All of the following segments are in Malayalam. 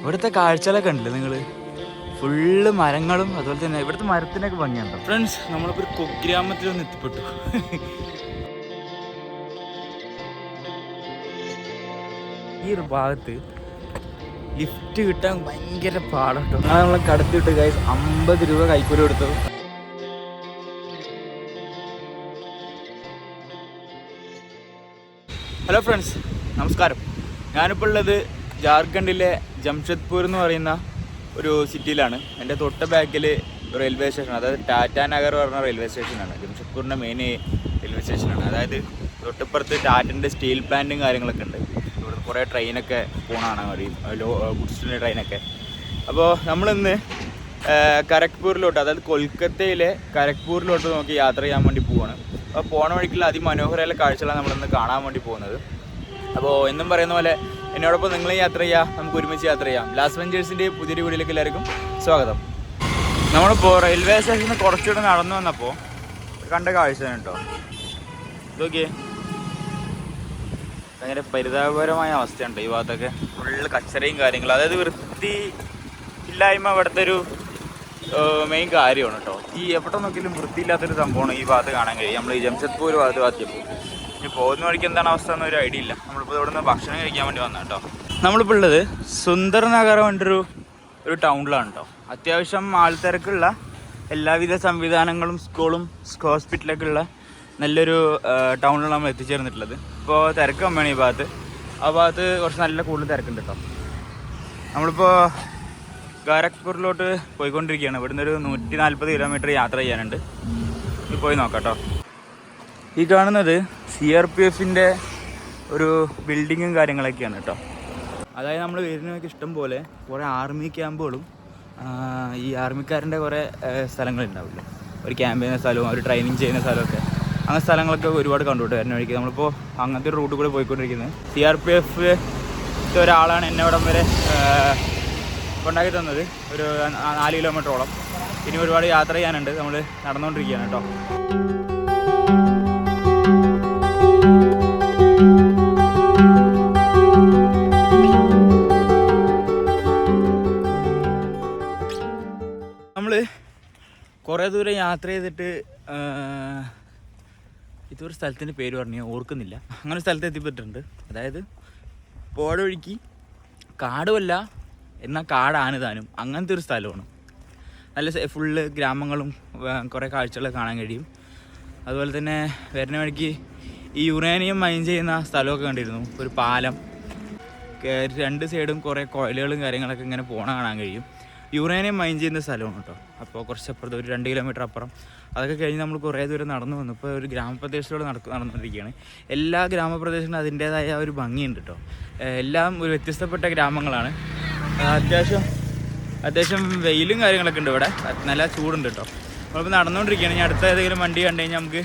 ഇവിടുത്തെ കാഴ്ചകളൊക്കെ ഉണ്ടല്ലോ നിങ്ങൾ. ഫുള്ള് മരങ്ങളും അതുപോലെ തന്നെ ഇവിടുത്തെ മരത്തിനൊക്കെ ഭംഗിയുണ്ടോ ഫ്രണ്ട്സ്. നമ്മളിപ്പോൾ ഒരു കുഗ്രാമത്തിലൊന്ന് എത്തിപ്പെട്ടു. ഈ ഒരു ഭാഗത്ത് ലിഫ്റ്റ് കിട്ടാൻ ഭയങ്കര പാടാട്ടോ. ഞാൻ നമ്മളെ കടത്തിയിട്ട് ഗൈസ് 50 രൂപ കൈക്കൂലി കൊടുത്തു. ഹലോ ഫ്രണ്ട്സ്, നമസ്കാരം. ഞാനിപ്പോൾ ഉള്ളത് ജാർഖണ്ഡിലെ ജംഷഡ്പൂർ എന്ന് പറയുന്ന ഒരു സിറ്റിയിലാണ്. എൻ്റെ തൊട്ട ബാക്കിൽ റെയിൽവേ സ്റ്റേഷൻ, അതായത് ടാറ്റാനഗർ പറഞ്ഞ റെയിൽവേ സ്റ്റേഷനാണ്. ജംഷഡ്പൂരിൻ്റെ മെയിൻ റെയിൽവേ സ്റ്റേഷനാണ്. അതായത് തൊട്ടിപ്പുറത്ത് ടാറ്റൻ്റെ സ്റ്റീൽ പ്ലാന്റും കാര്യങ്ങളൊക്കെ ഉണ്ട്. ഇവിടെ കുറേ ട്രെയിനൊക്കെ പോകണമാണ് മതി, ഗുഡ്സിൻ്റെ ട്രെയിനൊക്കെ. അപ്പോൾ നമ്മളിന്ന് കരക്പൂരിലോട്ട്, അതായത് കൊൽക്കത്തയിലെ കരക്പൂരിലോട്ട് നോക്കി യാത്ര ചെയ്യാൻ വേണ്ടി പോവാണ്. അപ്പോൾ പോണ വഴിക്കുള്ള അതിമനോഹരമായ കാഴ്ചകളാണ് നമ്മളിന്ന് കാണാൻ വേണ്ടി പോകുന്നത്. അപ്പോൾ എന്നും പറയുന്ന പോലെ എന്നോടൊപ്പം നിങ്ങൾ യാത്ര ചെയ്യുക, നമുക്ക് ഒരുമിച്ച് യാത്ര ചെയ്യാം. ലാസ്റ്റ് വെഞ്ചേഴ്സിൻ്റെ പുതിയൊരു വീഡിയോയിലേക്ക് എല്ലാവർക്കും സ്വാഗതം. നമ്മളിപ്പോൾ റെയിൽവേ സ്റ്റേഷനിൽ കുറച്ചുകൂടെ നടന്നു വന്നപ്പോൾ കണ്ട കാഴ്ച കേട്ടോ. ഇതൊക്കെ ഭയങ്കര പരിതാപകരമായ അവസ്ഥയുണ്ട് ഈ ഭാഗത്തൊക്കെ. ഫുള്ള് കച്ചറയും കാര്യങ്ങളും, അതായത് വൃത്തി ഇല്ലായ്മ ഇവിടുത്തെ ഒരു മെയിൻ കാര്യമാണ് കേട്ടോ. ഈ എവിടെ നോക്കിയാലും വൃത്തിയില്ലാത്തൊരു സംഭവമാണ് ഈ ഭാഗത്ത് കാണാൻ കഴിയും. നമ്മൾ ഈ ജംഷഡ്പൂർ ഭാഗത്തിയപ്പോൾ ഇനി പോകുന്ന വഴിക്ക് എന്താണ് അവസ്ഥ എന്നൊരു ഐഡിയ ഇല്ല. നമ്മളിപ്പോൾ ഇവിടെ നിന്ന് ഭക്ഷണം കഴിക്കാൻ വേണ്ടി വന്നത് കേട്ടോ. നമ്മളിപ്പോൾ ഉള്ളത് സുന്ദർ നഗർ പറഞ്ഞൊരു ടൗണിലാണ് കേട്ടോ. അത്യാവശ്യം ആൾത്തിരക്കുള്ള എല്ലാവിധ സംവിധാനങ്ങളും സ്കൂളും ഹോസ്പിറ്റലൊക്കെ ഉള്ള നല്ലൊരു ടൗണിലാണ് നമ്മൾ എത്തിച്ചേർന്നിട്ടുള്ളത്. ഇപ്പോൾ തിരക്ക് കമ്മിയാണ് ഈ ഭാഗത്ത്. ആ ഭാഗത്ത് കുറച്ച് നല്ല കൂടുതൽ തിരക്കുണ്ട് കേട്ടോ. നമ്മളിപ്പോൾ ഖരഗ്പൂരിലോട്ട് പോയിക്കൊണ്ടിരിക്കുകയാണ്. ഇവിടുന്ന് ഒരു 140 കിലോമീറ്റർ യാത്ര ചെയ്യാനുണ്ട്. ഇത് പോയി നോക്കാം കേട്ടോ. ഈ കാണുന്നത് CRPFൻ്റെ ഒരു ബിൽഡിങ്ങും കാര്യങ്ങളൊക്കെയാണ് കേട്ടോ. അതായത് നമ്മൾ വരുന്നതൊക്കെ ഇഷ്ടം പോലെ കുറേ ആർമി ക്യാമ്പുകളും ഈ ആർമിക്കാരൻ്റെ കുറേ സ്ഥലങ്ങളുണ്ടാവില്ല. ഒരു ക്യാമ്പ് ചെയ്യുന്ന സ്ഥലവും ഒരു ട്രെയിനിങ് ചെയ്യുന്ന സ്ഥലമൊക്കെ, അങ്ങനെ സ്ഥലങ്ങളൊക്കെ ഒരുപാട് കണ്ടുപോട്ട് വരുന്ന വഴിക്ക് നമ്മളിപ്പോൾ അങ്ങനത്തെ ഒരു റൂട്ട് കൂടെ പോയിക്കൊണ്ടിരിക്കുന്നത്. CRPF ഒരാളാണ് എന്നെ ഇവിടം വരെ കൊണ്ടാക്കി തന്നത്. ഒരു 4 കിലോമീറ്ററോളം. ഇനി ഒരുപാട് യാത്ര ചെയ്യാനുണ്ട്. നമ്മൾ നടന്നുകൊണ്ടിരിക്കുകയാണ് കേട്ടോ. നമ്മൾ കുറേ ദൂരം യാത്ര ചെയ്തിട്ട് ഇതൊരു സ്ഥലത്തിൻ്റെ പേര് പറഞ്ഞു ഓർക്കുന്നില്ല. അങ്ങനെ സ്ഥലത്ത് എത്തിപ്പെട്ടിട്ടുണ്ട്. അതായത് പോഴ വഴിക്ക് കാടുമല്ല എന്നാൽ കാടാണ് താനും, അങ്ങനത്തെ ഒരു സ്ഥലമാണ്. നല്ല ഫുള്ള് ഗ്രാമങ്ങളും കുറേ കാഴ്ചകളൊക്കെ കാണാൻ കഴിയും. അതുപോലെ തന്നെ വരുന്ന വഴിക്ക് ഈ യുറേനിയം മൈൻ ചെയ്യുന്ന സ്ഥലമൊക്കെ കണ്ടിരുന്നു. ഒരു പാലം, 2 സൈഡും കുറേ കോയിലുകളും കാര്യങ്ങളൊക്കെ ഇങ്ങനെ പോകണ കാണാൻ കഴിയും. യുറേനിയം മൈൻ ചെയ്യുന്ന സ്ഥലമാണ് കേട്ടോ. അപ്പോൾ കുറച്ചപ്പുറത്ത് ഒരു 2 കിലോമീറ്റർ അപ്പുറം. അതൊക്കെ കഴിഞ്ഞ് നമ്മൾ കുറേ ദൂരം നടന്നു വന്നു. ഇപ്പോൾ ഒരു ഗ്രാമപ്രദേശത്തോടെ നടന്നുകൊണ്ടിരിക്കുകയാണ്. എല്ലാ ഗ്രാമപ്രദേശങ്ങളും അതിൻ്റേതായ ഒരു ഭംഗിയുണ്ട് കേട്ടോ. എല്ലാം ഒരു വ്യത്യസ്തപ്പെട്ട ഗ്രാമങ്ങളാണ്. അത്യാവശ്യം വെയിലും കാര്യങ്ങളൊക്കെ ഉണ്ട് ഇവിടെ. നല്ല ചൂടുണ്ട് കേട്ടോ. നമ്മളിപ്പോൾ നടന്നുകൊണ്ടിരിക്കുകയാണ്. ഇനി അടുത്ത ഏതെങ്കിലും വണ്ടി കണ്ടു കഴിഞ്ഞാൽ നമുക്ക്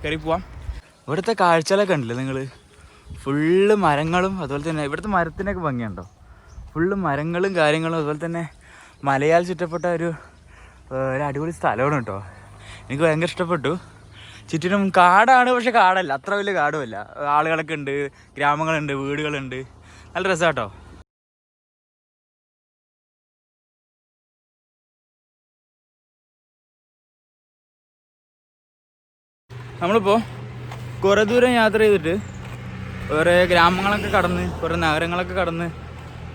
കയറി പോവാം. ഇവിടുത്തെ കാഴ്ചകളൊക്കെ ഉണ്ടല്ലോ നിങ്ങൾ. ഫുള്ള് മരങ്ങളും അതുപോലെ തന്നെ ഇവിടുത്തെ മരത്തിനൊക്കെ ഭംഗിയുണ്ടോ. ഫുള്ള് മരങ്ങളും കാര്യങ്ങളും അതുപോലെ തന്നെ മലയാൽ ചുറ്റപ്പെട്ട ഒരു അടിപൊളി സ്ഥലമാണ് കേട്ടോ. എനിക്ക് ഭയങ്കര ഇഷ്ടപ്പെട്ടു. ചുറ്റിനും കാടാണ്, പക്ഷെ കാടല്ല, അത്ര വലിയ കാടുമല്ല. ആളുകളൊക്കെ ഉണ്ട്, ഗ്രാമങ്ങളുണ്ട്, വീടുകളുണ്ട്. നല്ല രസമാണ് കേട്ടോ. നമ്മളിപ്പോൾ കുറേ ദൂരം യാത്ര ചെയ്തിട്ട് കുറേ ഗ്രാമങ്ങളൊക്കെ കടന്ന് കുറേ നഗരങ്ങളൊക്കെ കടന്ന്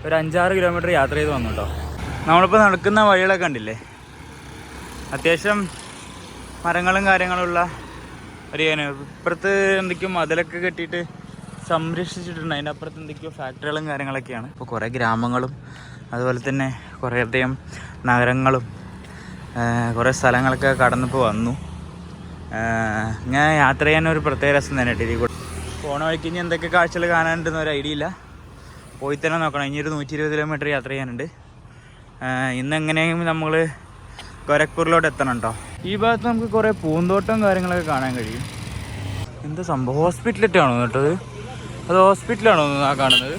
ഒരു 5-6 കിലോമീറ്റർ യാത്ര ചെയ്ത് വന്നു കേട്ടോ. നമ്മളിപ്പോൾ നടക്കുന്ന വഴികളൊക്കെ കണ്ടില്ലേ. അത്യാവശ്യം മരങ്ങളും കാര്യങ്ങളുള്ള ഒരു ഇപ്പുറത്ത് എന്തൊക്കെയോ മതിലൊക്കെ കെട്ടിയിട്ട് സംരക്ഷിച്ചിട്ടുണ്ട്. അതിൻ്റെ അപ്പുറത്ത് എന്തൊക്കെയോ ഫാക്ടറികളും കാര്യങ്ങളൊക്കെയാണ്. ഇപ്പോൾ കുറേ ഗ്രാമങ്ങളും അതുപോലെ തന്നെ കുറേയധികം നഗരങ്ങളും കുറേ സ്ഥലങ്ങളൊക്കെ കടന്നിപ്പോൾ വന്നു. ഞാൻ യാത്ര ചെയ്യാൻ ഒരു പ്രത്യേക രസം തന്നെ കേട്ടോ. ഇതിൽ കൂടെ പോണ വഴിക്ക് ഇനി എന്തൊക്കെ കാഴ്ചകൾ കാണാനുണ്ടെന്ന് ഒരു ഐഡിയ ഇല്ല. പോയി തന്നെ നോക്കണം. ഇനി ഒരു 120 കിലോമീറ്റർ യാത്ര ചെയ്യാനുണ്ട്. ഇന്ന് എങ്ങനെയെങ്കിലും നമ്മൾ ഖരഗ്പൂരിലോട്ട് എത്തണം കേട്ടോ. ഈ ഭാഗത്ത് നമുക്ക് കുറേ പൂന്തോട്ടം കാര്യങ്ങളൊക്കെ കാണാൻ കഴിയും. എന്താ സംഭവം, ഹോസ്പിറ്റലൊക്കെയാണോ കേട്ടത്? അത് ഹോസ്പിറ്റലാണോ ആ കാണുന്നത്?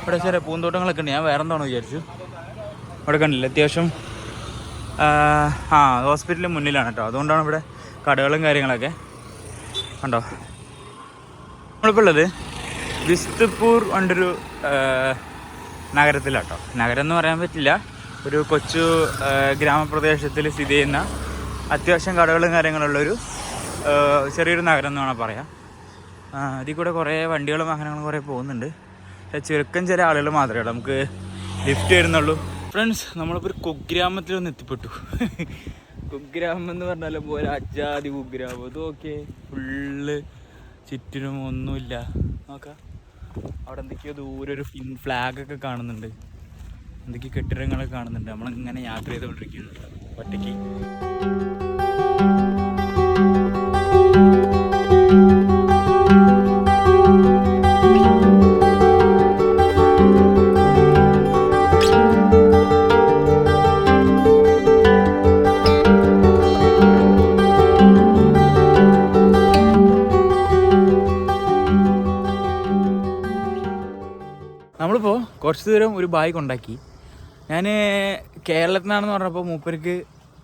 ഇവിടെ ചെറിയ പൂന്തോട്ടങ്ങളൊക്കെ ഉണ്ട്. ഞാൻ വേറെ എന്താണോ വിചാരിച്ചു. ഇവിടെ കണ്ടില്ല, അത്യാവശ്യം ഹോസ്പിറ്റലിന് മുന്നിലാണ് കേട്ടോ. അതുകൊണ്ടാണ് ഇവിടെ കടകളും കാര്യങ്ങളൊക്കെ കണ്ടോ. നമ്മളിപ്പോൾ ഉള്ളത് ബിസ്തുപൂർ കൊണ്ടൊരു നഗരത്തിലാട്ടോ. നഗരം എന്ന് പറയാൻ പറ്റില്ല, ഒരു കൊച്ചു ഗ്രാമപ്രദേശത്തിൽ സ്ഥിതി ചെയ്യുന്ന അത്യാവശ്യം കടകളും കാര്യങ്ങളുള്ളൊരു ചെറിയൊരു നഗരം എന്ന് വേണം പറയാം. അതിൽ കൂടെ കുറേ വണ്ടികളും വാഹനങ്ങളും കുറേ പോകുന്നുണ്ട്. ചുരുക്കം ചില ആളുകൾ മാത്രമേ നമുക്ക് ലിഫ്റ്റ് വരുന്നുള്ളൂ. ഫ്രണ്ട്സ്, നമ്മളിപ്പോൾ ഒരു കുഗ്രാമത്തിലൊന്ന് എത്തിപ്പെട്ടു. കുഗ്രാമം എന്ന് പറഞ്ഞാൽ പോലെ അജാതി കുഗ്രാമം. ഇത് ഓക്കെ, ഫുള്ള് ചുറ്റിനും ഒന്നുമില്ല. നോക്കാം, അവിടെ എന്തൊക്കെയോ ദൂരെ ഒരു ഫ്ലാഗൊക്കെ കാണുന്നുണ്ട്, എന്തൊക്കെയോ കെട്ടിടങ്ങളൊക്കെ കാണുന്നുണ്ട്. നമ്മളിങ്ങനെ യാത്ര ചെയ്തുകൊണ്ടിരിക്കുന്നുണ്ട് ഒറ്റയ്ക്ക്. നമ്മളിപ്പോൾ കുറച്ച് ദൂരം ഒരു ബായ് കൊണ്ടാക്കി. ഞാൻ കേരളത്തിൽ നിന്നാണെന്ന് പറഞ്ഞപ്പോൾ മൂപ്പർക്ക്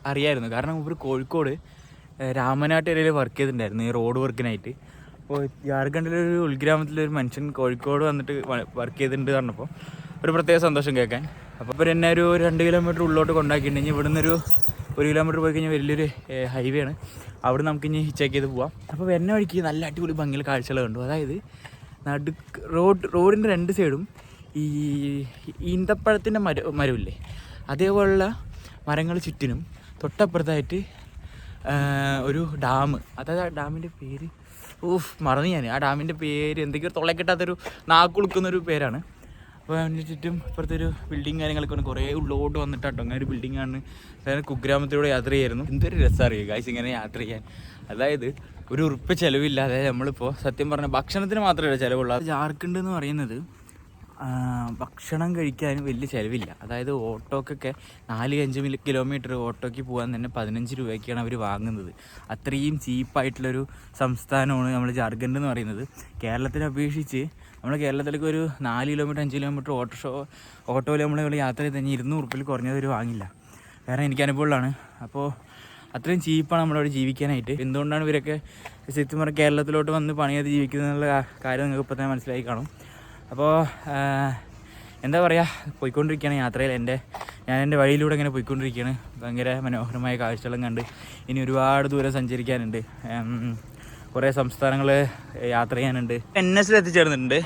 അറിയായിരുന്നു. കാരണം മൂപ്പർ കോഴിക്കോട് രാമനാട്ട് ഏരിയയിൽ വർക്ക് ചെയ്തിട്ടുണ്ടായിരുന്നു ഈ റോഡ് വർക്കിനായിട്ട്. അപ്പോൾ ജാർഖണ്ഡിലൊരു ഉൾഗ്രാമത്തിലൊരു മനുഷ്യൻ കോഴിക്കോട് വന്നിട്ട് വർക്ക് ചെയ്തിട്ടുണ്ട് പറഞ്ഞപ്പോൾ ഒരു പ്രത്യേക സന്തോഷം കേൾക്കാൻ. അപ്പോൾ എന്നെ ഒരു 2 കിലോമീറ്റർ ഉള്ളോട്ട് കൊണ്ടാക്കിയിട്ടുണ്ടെങ്കിൽ ഇവിടുന്ന് ഒരു 1 കിലോമീറ്റർ പോയി കഴിഞ്ഞാൽ വലിയൊരു ഹൈവേ ആണ്. അവിടെ നമുക്ക് ഇനി ചെക്ക് ചെയ്ത് പോവാം. അപ്പോൾ വരുന്ന വഴിക്ക് നല്ല അടിപൊളി ഭംഗിയുള്ള കാഴ്ചകൾ കണ്ടു. അതായത് റോഡിൻ്റെ 2 സൈഡും ഈ ഈന്തപ്പഴത്തിൻ്റെ മരമില്ലേ, അതേപോലുള്ള മരങ്ങൾ ചുറ്റിനും തൊട്ടപ്പുറത്തായിട്ട് ഒരു ഡാം. അതായത് ആ ഡാമിൻ്റെ പേര് മറന്നു ഞാൻ. ആ ഡാമിൻ്റെ പേര് എന്തൊക്കെയോ തൊള്ളക്കിട്ടാത്തൊരു നാക്കുളുക്കുന്നൊരു പേരാണ്. അപ്പോൾ അതിൻ്റെ ചുറ്റും ഇപ്പുറത്തൊരു ബിൽഡിങ് കാര്യങ്ങളൊക്കെ ഉണ്ട്. കുറേ ഉള്ളോട്ട് വന്നിട്ടാട്ടോ അങ്ങനെ ഒരു ബിൽഡിങ്ങാണ്. അതായത് കുഗ്രാമത്തിലൂടെ യാത്ര ചെയ്യായിരുന്നു. എന്തൊരു രസമറിയുക ഗായ്സ് ഇങ്ങനെ യാത്ര ചെയ്യാൻ. അതായത് ഒരു ഉറുപ്പ് ചിലവില്ലാതെ നമ്മളിപ്പോൾ സത്യം പറഞ്ഞാൽ ഭക്ഷണത്തിന് മാത്രമല്ല ചിലവുള്ളൂ. ജാർഖണ്ഡ് എന്ന് പറയുന്നത് ഭക്ഷണം കഴിക്കാനും വലിയ ചിലവില്ല. അതായത് ഓട്ടോക്കൊക്കെ 4-5 കിലോമീറ്റർ ഓട്ടോയ്ക്ക് പോകാൻ തന്നെ 15 രൂപയ്ക്കാണ് അവർ വാങ്ങുന്നത്. അത്രയും ചീപ്പായിട്ടുള്ളൊരു സംസ്ഥാനമാണ് നമ്മൾ ജാർഖണ്ഡ് എന്ന് പറയുന്നത്. കേരളത്തിനെ അപേക്ഷിച്ച് നമ്മൾ കേരളത്തിലേക്ക് ഒരു 4 കിലോമീറ്റർ 5 കിലോമീറ്റർ ഓട്ടോയിൽ നമ്മൾ യാത്ര ചെയ്ത് കഴിഞ്ഞാൽ 200 ഉറുപ്പിൽ കുറഞ്ഞത് അവർ വാങ്ങില്ല. കാരണം എനിക്ക് അനുഭവമുള്ളതാണ്. അപ്പോൾ അത്രയും ചീപ്പാണ് നമ്മളവിടെ ജീവിക്കാനായിട്ട്. എന്തുകൊണ്ടാണ് ഇവരൊക്കെ സത്യം പറഞ്ഞാൽ കേരളത്തിലോട്ട് വന്ന് പണി ചെയ്ത് ജീവിക്കുന്നുള്ള കാര്യം നിങ്ങൾക്ക് ഇപ്പോൾ തന്നെ മനസ്സിലായി കാണും. അപ്പോൾ എന്താ പറയുക, പോയിക്കൊണ്ടിരിക്കുകയാണ് യാത്രയിൽ. ഞാൻ എൻ്റെ വഴിയിലൂടെ ഇങ്ങനെ പോയിക്കൊണ്ടിരിക്കുകയാണ്. ഭയങ്കര മനോഹരമായ കാഴ്ചകളും കണ്ട് ഇനി ഒരുപാട് ദൂരം സഞ്ചരിക്കാനുണ്ട്. കുറേ സംസ്ഥാനങ്ങൾ യാത്ര ചെയ്യാനുണ്ട്. NS എത്തിച്ചേർന്നിട്ടുണ്ട്.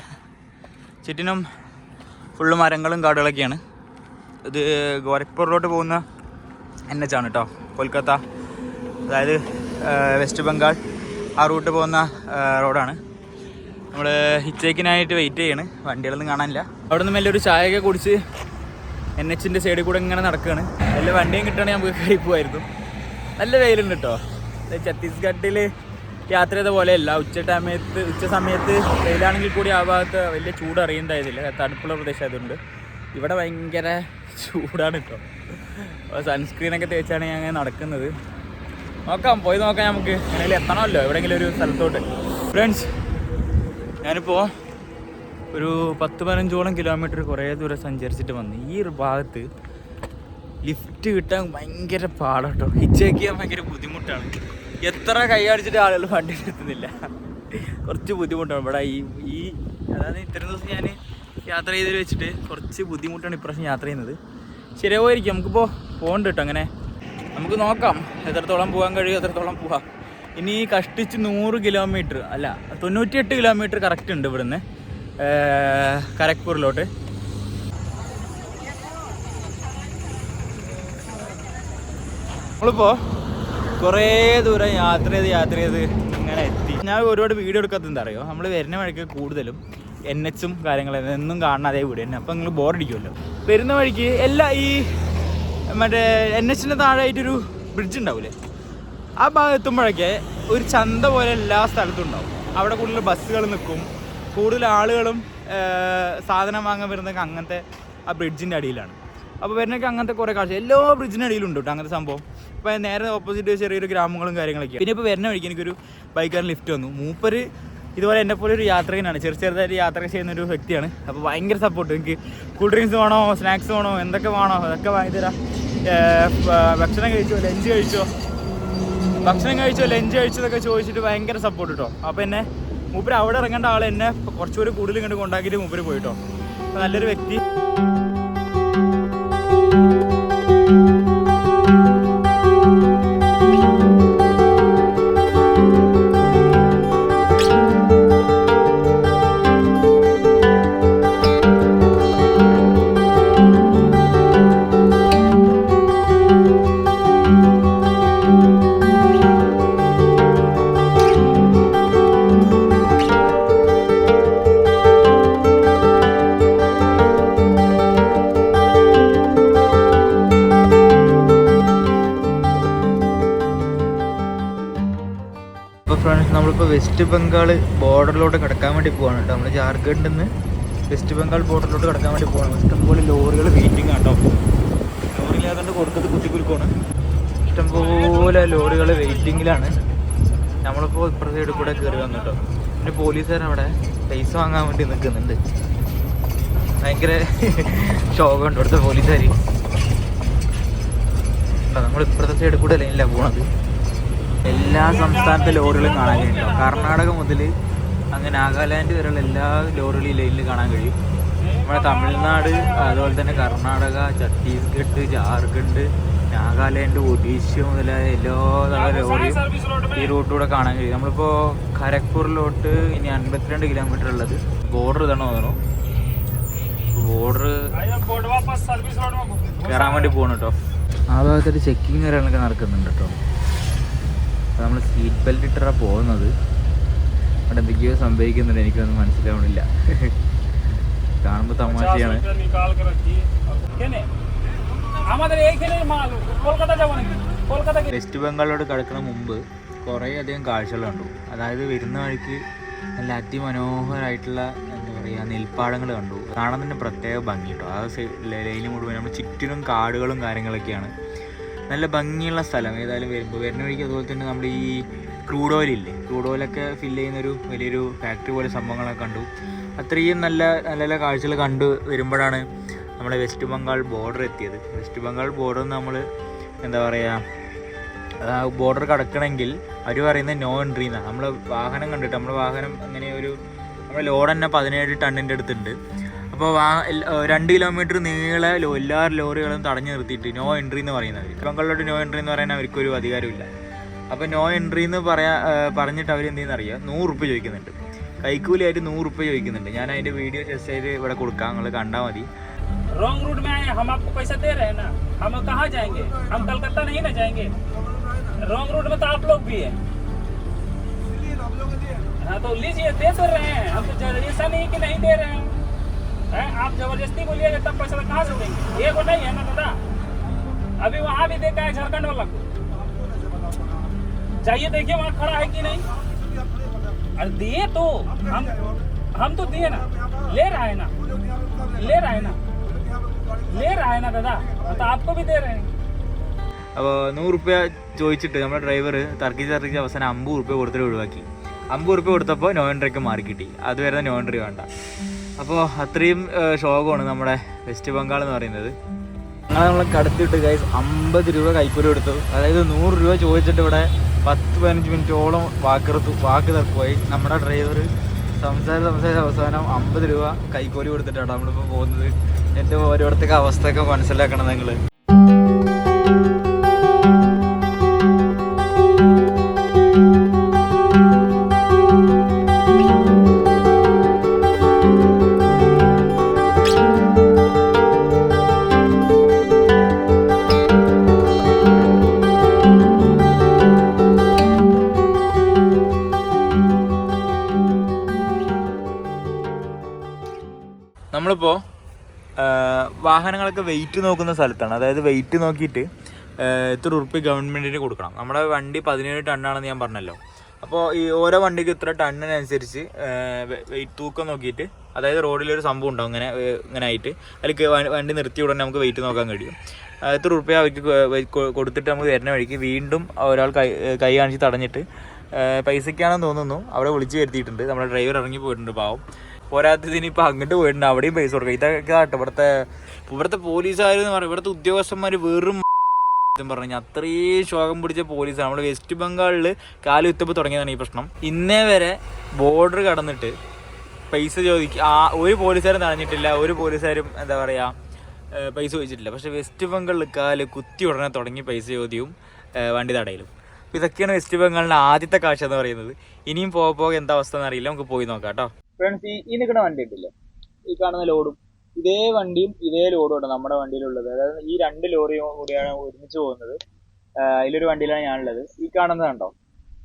ചുറ്റിനും ഫുള്ള് മരങ്ങളും കാടുകളൊക്കെയാണ്. ഇത് ഗോരഖ്പൂരിലോട്ട് പോകുന്ന NH ആണ് കേട്ടോ, കൊൽക്കത്ത, അതായത് വെസ്റ്റ് ബംഗാൾ ആ റൂട്ട് പോകുന്ന റോഡാണ്. നമ്മൾ ഹിച്ചേക്കിനായിട്ട് വെയിറ്റ് ചെയ്യാണ്. വണ്ടികളൊന്നും കാണാനില്ല. അവിടെ നിന്ന് മെല്ലെ ഒരു ചായയൊക്കെ കുടിച്ച് NHൻ്റെ സൈഡിൽ കൂടെ ഇങ്ങനെ നടക്കുകയാണ്. വല്ല വണ്ടിയും കിട്ടുകയാണെങ്കിൽ നമുക്ക് കയറി പോകുമായിരുന്നു. നല്ല വെയിലുണ്ട് കേട്ടോ. ഛത്തീസ്ഗഡിൽ യാത്ര ചെയ്ത പോലെയല്ല. ഉച്ച സമയത്ത് വെയിലാണെങ്കിൽ കൂടി ആ ഭാഗത്ത് വലിയ ചൂട് അറിയുന്നതായതില്ല, തണുപ്പുള്ള പ്രദേശമായതുകൊണ്ട്. ഇവിടെ ഭയങ്കര ചൂടാണ് കേട്ടോ. സൺസ്ക്രീനൊക്കെ തേച്ചാണ് ഞാൻ അങ്ങനെ നടക്കുന്നത്. പോയി നോക്കാം നമുക്ക്. എങ്ങനെയും എത്തണമല്ലോ എവിടെയെങ്കിലും ഒരു സ്ഥലത്തോട്ട്. ഫ്രണ്ട്സ്, ഞാനിപ്പോൾ ഒരു 10-15ഓളം കിലോമീറ്റർ കുറേ ദൂരം സഞ്ചരിച്ചിട്ട് വന്നു. ഈ ഒരു ഭാഗത്ത് ലിഫ്റ്റ് കിട്ടാൻ ഭയങ്കര പാടാട്ടോ. ഹിച്ചേക്ക് ചെയ്യാൻ ഭയങ്കര ബുദ്ധിമുട്ടാണ്. എത്ര കൈയടിച്ചിട്ട് ആളുകൾ വണ്ടി എത്തുന്നില്ല. കുറച്ച് ബുദ്ധിമുട്ടാണ് ഇവിടെ. അതായത് ഇത്രയും ദിവസം ഞാൻ യാത്ര ചെയ്തതിൽ വെച്ചിട്ട് കുറച്ച് ബുദ്ധിമുട്ടാണ് ഇപ്രാവശ്യം യാത്ര ചെയ്യുന്നത്. ശരിയാവുമായിരിക്കും. നമുക്കിപ്പോൾ പോകണ്ട കേട്ടോ. അങ്ങനെ നമുക്ക് നോക്കാം എത്രത്തോളം പോകാൻ കഴിയും, എത്രത്തോളം പോകാം. ഇനി കഷ്ടിച്ച് 100 കിലോമീറ്റർ അല്ല 98 കിലോമീറ്റർ കറക്റ്റ് ഉണ്ട് ഇവിടുന്ന് ഖരഗ്പൂരിലോട്ട്. നമ്മളിപ്പോൾ കുറേ ദൂരം യാത്ര ചെയ്ത് ഇങ്ങനെ എത്തി. ഞാൻ ഒരുപാട് വീഡിയോ എടുക്കാത്തത് എന്താ അറിയോ, നമ്മൾ വരുന്ന വഴിക്ക് കൂടുതലും NHും കാര്യങ്ങളും എന്നും കാണുന്ന അതേ വീഡിയോ തന്നെ. അപ്പോൾ നിങ്ങൾ ബോറടിക്കുമല്ലോ. വരുന്ന വഴിക്ക് എല്ലാ ഈ മറ്റേ NHൻ്റെ താഴെയായിട്ടൊരു ബ്രിഡ്ജ് ഉണ്ടാവില്ലേ, ആ ഭാഗം എത്തുമ്പോഴൊക്കെ ഒരു ചന്ത പോലെ എല്ലാ സ്ഥലത്തും ഉണ്ടാവും. അവിടെ കൂടുതൽ ബസ്സുകൾ നിൽക്കും, കൂടുതൽ ആളുകളും സാധനം വാങ്ങാൻ വരുന്നതൊക്കെ അങ്ങനത്തെ ആ ബ്രിഡ്ജിൻ്റെ അടിയിലാണ്. അപ്പോൾ വരുന്നൊക്കെ അങ്ങനത്തെ കുറേ കാഴ്ച എല്ലാ ബ്രിഡ്ജിൻ്റെ അടിയിലുണ്ട് കേട്ടോ അങ്ങനത്തെ സംഭവം. ഇപ്പോൾ നേരെ ഓപ്പോസിറ്റ് ചെറിയൊരു ഗ്രാമങ്ങളും കാര്യങ്ങളൊക്കെ. പിന്നെ ഇപ്പോൾ വരുന്ന വഴിക്ക് എനിക്കൊരു ബൈക്കാരൻ ലിഫ്റ്റ് വന്നു. മൂപ്പര് ഇതുപോലെ എന്നെപ്പോലെ ഒരു യാത്രികനാണ്, ചെറുതായിട്ട് യാത്ര ചെയ്യുന്നൊരു വ്യക്തിയാണ്. അപ്പോൾ ഭയങ്കര സപ്പോർട്ട്. എനിക്ക് കൂൾ ഡ്രിങ്ക്സ് വേണോ, സ്നാക്സ് വേണോ, എന്തൊക്കെ വേണോ അതൊക്കെ വാങ്ങിത്തരാം. ഭക്ഷണം കഴിച്ചോ, ലഞ്ച് കഴിച്ചോ എന്നൊക്കെ ചോദിച്ചിട്ട് ഭയങ്കര സപ്പോർട്ട് കേട്ടോ. അപ്പോൾ എന്നെ മൂപ്പര് അവിടെ ഇറങ്ങേണ്ട ആൾ എന്നെ കുറച്ചുകൂടി കൂടുതൽ ഇങ്ങോട്ട് കൊണ്ടാക്കിയിട്ട് മൂപ്പര് പോയിട്ടോ. നല്ലൊരു വ്യക്തി. ഫ്രണ്ട്സ്, നമ്മളിപ്പോൾ വെസ്റ്റ് ബംഗാൾ ബോർഡറിലോട്ട് കിടക്കാൻ വേണ്ടി പോവാണ് കേട്ടോ. നമ്മൾ ജാർഖണ്ഡിൽ നിന്ന് വെസ്റ്റ് ബംഗാൾ ബോർഡറിലോട്ട് കിടക്കാൻ വേണ്ടി പോവാണ്. ഇഷ്ടംപോലെ ലോറികൾ വെയിറ്റിംഗ് ആട്ടോ. ലോറിയിലായതുകൊണ്ട് കൊടുത്തത് കുത്തിക്കുരുക്കാണ്. ഇഷ്ടംപോലെ ലോറികൾ വെയിറ്റിങ്ങിലാണ്. നമ്മളിപ്പോൾ ഇപ്പുറത്തെ സൈഡിൽ കൂടെ കയറി വന്നു കേട്ടോ. പിന്നെ പോലീസുകാരവിടെ പൈസ വാങ്ങാൻ വേണ്ടി നിൽക്കുന്നുണ്ട്. ഭയങ്കര ഷോക്കുണ്ട് ഇവിടുത്തെ പോലീസുകാർ. നമ്മൾ ഇപ്പുറത്തെ സൈഡിൽ കൂടെ ലൈനിലാണ് പോണത്. എല്ലാ സംസ്ഥാനത്തെ ലോറികളും കാണാൻ കഴിയുമോ. കർണാടക മുതൽ അങ്ങ് നാഗാലാൻഡ് വരെയുള്ള എല്ലാ ലോറികളും ഈ ലൈനിൽ കാണാൻ കഴിയും. നമ്മുടെ തമിഴ്നാട്, അതുപോലെ തന്നെ കർണാടക, ഛത്തീസ്ഗഡ്, ജാർഖണ്ഡ്, നാഗാലാൻഡ്, ഒഡീഷ മുതലായ എല്ലാ ലോറിയും ഈ റൂട്ടിലൂടെ കാണാൻ കഴിയും. നമ്മളിപ്പോൾ ഖരഗ്പൂരിലോട്ട് ഇനി 52 കിലോമീറ്റർ ഉള്ളത്. ബോർഡർ ഇതാണോ തോന്നുന്നു. ബോർഡർ കയറാൻ വേണ്ടി പോകണം കേട്ടോ. ആ ഭാഗത്തൊരു ചെക്കിങ് കാര്യങ്ങളൊക്കെ നടക്കുന്നുണ്ട് കേട്ടോ. നമ്മൾ സീറ്റ് ബെൽറ്റ് ഇട്ടാണ് പോകുന്നത്. അവിടെ എന്തൊക്കെയോ സംഭവിക്കുന്നുണ്ട്, എനിക്കൊന്നും മനസ്സിലാവണില്ല. കാണുമ്പോൾ തമാശയാണ്. വെസ്റ്റ് ബംഗാളിലോട്ട് കിടക്കുന്ന മുമ്പ് കുറേ അധികം കാഴ്ചകൾ കണ്ടു. അതായത് വരുന്ന വഴിക്ക് നല്ല അതിമനോഹരമായിട്ടുള്ള എന്താ പറയുക നെൽപ്പാടങ്ങൾ കണ്ടു. കാണാൻ തന്നെ പ്രത്യേക ഭംഗി കേട്ടോ. ആ ലൈന് മുഴുവൻ നമ്മൾ ചുറ്റിനും കാടുകളും കാര്യങ്ങളൊക്കെയാണ്. നല്ല ഭംഗിയുള്ള സ്ഥലം. ഏതായാലും വരുന്ന വഴിക്ക് അതുപോലെ തന്നെ നമ്മൾ ഈ ക്രൂഡ് ഓയിലില്ലേ, ക്രൂഡ് ഓയിലൊക്കെ ഫില്ല് ചെയ്യുന്നൊരു വലിയൊരു ഫാക്ടറി പോലെ സംഭവങ്ങളൊക്കെ കണ്ടു. അത്രയും നല്ല നല്ല കാഴ്ചകൾ കണ്ടു വരുമ്പോഴാണ് നമ്മുടെ വെസ്റ്റ് ബംഗാൾ ബോർഡർ എത്തിയത്. വെസ്റ്റ് ബംഗാൾ ബോർഡർ നമ്മൾ എന്താ പറയുക, ബോർഡർ കടക്കണമെങ്കിൽ അവർ പറയുന്നത് നോ എൻട്രി എന്നാണ്. നമ്മൾ വാഹനം കണ്ടിട്ട് നമ്മുടെ വാഹനം അങ്ങനെ നമ്മുടെ ലോഡ് തന്നെ 17 ടണ്ണിൻ്റെ അടുത്തുണ്ട്. അപ്പോൾ 2 കിലോമീറ്റർ നീളെ എല്ലാ ലോറികളും തടഞ്ഞു നിർത്തിയിട്ട് നോ എൻട്രി എന്ന് പറയുന്നത്. വെസ്റ്റ് ബംഗാളിലോട്ട് നോ എൻട്രി എന്ന് പറയാൻ അവർക്കൊരു അധികാരമില്ല. അപ്പോൾ നോ എൻട്രി എന്ന് പറഞ്ഞിട്ട് അവർ എന്ത് ചെയ്യുന്ന അറിയാം, 100 റുപ്യ ചോദിക്കുന്നുണ്ട്. കൈക്കൂലിയായിട്ട് 100 റുപ്യ ചോദിക്കുന്നുണ്ട്. ഞാൻ അതിൻ്റെ വീഡിയോ ജസ്റ്റ് ആയിട്ട് ഇവിടെ കൊടുക്കാം, നിങ്ങൾ കണ്ടാൽ മതി. रॉन्ग रूट में आए, हम आपको पैसा दे रहे हैं ना, हम कहाँ जाएंगे? हम कलकत्ता नहीं ना जाएंगे। रॉन्ग रूट में तो आप लोग भी है। हाँ तो लीजिए, दे तो रहे हैं हम, तो ऐसा नहीं कि नहीं दे रहे हैं। आप जबरदस्ती बोलिएगा तब पैसा कहाँ से देंगे? ये को नहीं है ना दादा। अभी वहाँ भी देखा है झारखंड वाला को, जाइए देखिए वहाँ खड़ा है कि नहीं। अरे दिए तो हम तो दिए ना, ले रहा है ना, ले रहा है ना, ले रहा है ना दादा, तो आपको भी दे रहे हैं। അപ്പോൾ 100 റുപ്യ ചോദിച്ചിട്ട് നമ്മുടെ ഡ്രൈവർ തർക്കിച്ച് അവസാനം 50 റുപ്യ കൊടുത്തിട്ട് ഒഴിവാക്കി. 50 റുപ്യ കൊടുത്തപ്പോൾ നോ എൻട്രിക്ക് മാറി കിട്ടി. അതുവരെ നോ എൻട്രി വേണ്ട. അപ്പോൾ അത്രയും ഷോകമാണ് നമ്മുടെ വെസ്റ്റ് ബംഗാൾ എന്ന് പറയുന്നത്. അങ്ങനെ നമ്മൾ കടത്തിയിട്ട് ഗൈസ് 50 രൂപ കൈക്കൂലി കൊടുത്തു. അതായത് 100 രൂപ ചോദിച്ചിട്ട് ഇവിടെ 10-15 മിനിറ്റോളം വാക്ക് തർക്കമായി. നമ്മുടെ ഡ്രൈവർ സംസാരിച്ച് അവസാനം 50 രൂപ കൈക്കൂലി കൊടുത്തിട്ടാണ് നമ്മളിപ്പോൾ പോകുന്നത്. എൻ്റെ ഓരോരുത്തർക്ക് അവസ്ഥയൊക്കെ മനസ്സിലാക്കണം നിങ്ങൾ. നമ്മളിപ്പോൾ വാഹനങ്ങളൊക്കെ വെയിറ്റ് നോക്കുന്ന സ്ഥലത്താണ്. അതായത് വെയിറ്റ് നോക്കിയിട്ട് ഇത്ര ഉറുപ്പ്യ ഗവൺമെൻറ്റിന് കൊടുക്കണം. നമ്മുടെ വണ്ടി 17 ടണ്ണാണെന്ന് ഞാൻ പറഞ്ഞല്ലോ. അപ്പോൾ ഈ ഓരോ വണ്ടിക്ക് ഇത്ര ടണ്ണിനനുസരിച്ച് വെയിറ്റ് തൂക്കം നോക്കിയിട്ട്, അതായത് റോഡിലൊരു സംഭവം ഉണ്ടാവും ഇങ്ങനെ ആയിട്ട്, അതിൽ വണ്ടി നിർത്തി ഉടനെ നമുക്ക് വെയിറ്റ് നോക്കാൻ കഴിയും. ഇത്ര ഉറുപ്പ്യ അവർക്ക് കൊടുത്തിട്ട് നമുക്ക് വരുന്ന വഴിക്ക് വീണ്ടും ഒരാൾ കൈ കാണിച്ച് തടഞ്ഞിട്ട് പൈസയ്ക്കാണെന്ന് തോന്നുന്നു അവിടെ വിളിച്ച് വരുത്തിയിട്ടുണ്ട്. നമ്മുടെ ഡ്രൈവർ ഇറങ്ങി പോയിട്ടുണ്ട് പാവം. പോരാത്തതിന് ഇപ്പോൾ അങ്ങോട്ട് പോയിട്ടുണ്ട്, അവിടെയും പൈസ കൊടുക്കുക. ഇതൊക്കെ ആട്ടെ ഇവിടുത്തെ പോലീസുകാർ എന്ന് പറയുന്നത്, ഇവിടുത്തെ ഉദ്യോഗസ്ഥന്മാർ വെറും പറഞ്ഞു അത്രയും ശോകം പിടിച്ച പോലീസാണ്. നമ്മുടെ വെസ്റ്റ് ബംഗാളിൽ കാലുകുത്തപ്പോൾ തുടങ്ങിയതാണ് ഈ പ്രശ്നം. ഇന്നേ വരെ ബോർഡർ കടന്നിട്ട് പൈസ ചോദിക്കുക, ഒരു പോലീസുകാരും തടഞ്ഞിട്ടില്ല, ഒരു പോലീസുകാരും എന്താ പറയുക പൈസ ചോദിച്ചിട്ടില്ല. പക്ഷേ വെസ്റ്റ് ബംഗാളിൽ കുത്തി ഉടനെ തുടങ്ങി പൈസ ചോദ്യവും വണ്ടി തടയലും. അപ്പോൾ ഇതൊക്കെയാണ് വെസ്റ്റ് ബംഗാളിൻ്റെ ആദ്യത്തെ കാഴ്ച എന്ന് പറയുന്നത്. ഇനിയും പോകെ എന്താ അവസ്ഥ എന്നറിയില്ല, നമുക്ക് പോയി നോക്കാം കേട്ടോ. ഫ്രണ്ട്സ്, ഈ നിൽക്കുന്ന വണ്ടി ഉണ്ടല്ലേ, ഈ കാണുന്ന ലോഡും ഇതേ വണ്ടിയും ഇതേ ലോഡും ഉണ്ട് നമ്മുടെ വണ്ടിയിലുള്ളത്. അതായത് ഈ 2 ലോറിയും കൂടിയാണ് ഒരുമിച്ച് പോകുന്നത്. അതിലൊരു വണ്ടിയിലാണ് ഞാനുള്ളത്. ഈ കാണുന്നത് കണ്ടോ,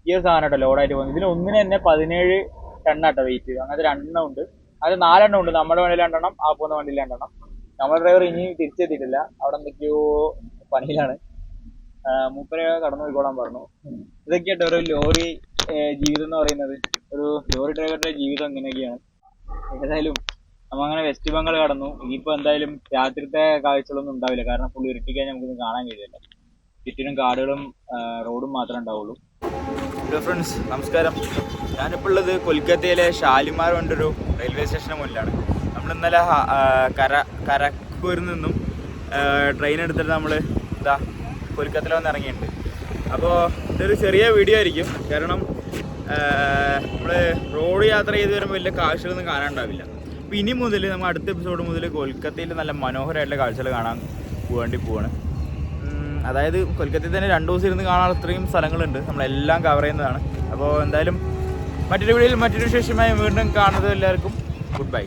ഈ ഒരു സാധനം കേട്ടോ ലോഡായിട്ട് പോകുന്നത്. ഇതിന് ഒന്നിന് തന്നെ 17 ടണ്ണാട്ടോ വെയിറ്റ്. അങ്ങനത്തെ 2 എണ്ണം ഉണ്ട്, അത് 4 എണ്ണം ഉണ്ട്. നമ്മുടെ വണ്ടിയിൽ 2 എണ്ണം, ആ പോകുന്ന വണ്ടിയിൽ 2 എണ്ണം. നമ്മുടെ ഡ്രൈവർ ഇനി തിരിച്ചെത്തിയിട്ടില്ല, അവിടെ എന്തൊക്കെയോ പണിയിലാണ്. മൂപ്പരെ കടന്നു പോയിക്കോളാൻ പറഞ്ഞു. ഇതൊക്കെയായിട്ട് ഒരു ലോറി ജീവിതം എന്ന് പറയുന്നത്. ഒരു ലോറി ഡ്രൈവറുടെ ജീവിതം ഇങ്ങനെയൊക്കെയാണ്. ഏതായാലും നമ്മ അങ്ങനെ വെസ്റ്റ് ബംഗാൾ കടന്നു. ഇനിയിപ്പോൾ എന്തായാലും രാത്രിത്തെ കാഴ്ചകളൊന്നും ഉണ്ടാവില്ല, കാരണം ഫുൾ ഇരുട്ടിക്കാൻ നമുക്കൊന്നും കാണാൻ കഴിയില്ല. ചുറ്റിനും കാടുകളും റോഡും മാത്രമേ ഉണ്ടാവുള്ളൂ. ഹലോ ഫ്രണ്ട്സ്, നമസ്കാരം. ഞാനിപ്പോൾ ഉള്ളത് കൊൽക്കത്തയിലെ ഷാലിമാർ കൊണ്ടൊരു റെയിൽവേ സ്റ്റേഷന് മുന്നിലാണ്. നമ്മൾ ഇന്നലെ കരക്കൂരിൽ നിന്നും ട്രെയിൻ എടുത്തിട്ട് നമ്മൾ കൊൽക്കത്തയിൽ വന്ന് ഇറങ്ങിയിട്ടുണ്ട്. അപ്പോൾ ഇതൊരു ചെറിയ വീഡിയോ ആയിരിക്കും, കാരണം നമ്മൾ റോഡ് യാത്ര ചെയ്ത് വരുമ്പോൾ വലിയ കാഴ്ചകളൊന്നും കാണാനുണ്ടാവില്ല. അപ്പോൾ ഇനി മുതൽ നമ്മൾ അടുത്ത എപ്പിസോഡ് മുതൽ കൊൽക്കത്തയിൽ നല്ല മനോഹരമായിട്ടുള്ള കാഴ്ചകൾ കാണാൻ പോവാണ്. അതായത് കൊൽക്കത്തയിൽ തന്നെ 2 ദിവസം ഇരുന്ന് കാണാൻ അത്രയും സ്ഥലങ്ങളുണ്ട്, നമ്മളെല്ലാം കവർ ചെയ്യുന്നതാണ്. അപ്പോൾ എന്തായാലും മറ്റൊരു വീഡിയോയിൽ മറ്റൊരു വിശേഷമായി വീണ്ടും കാണുന്നത്. എല്ലാവർക്കും ഗുഡ് ബൈ.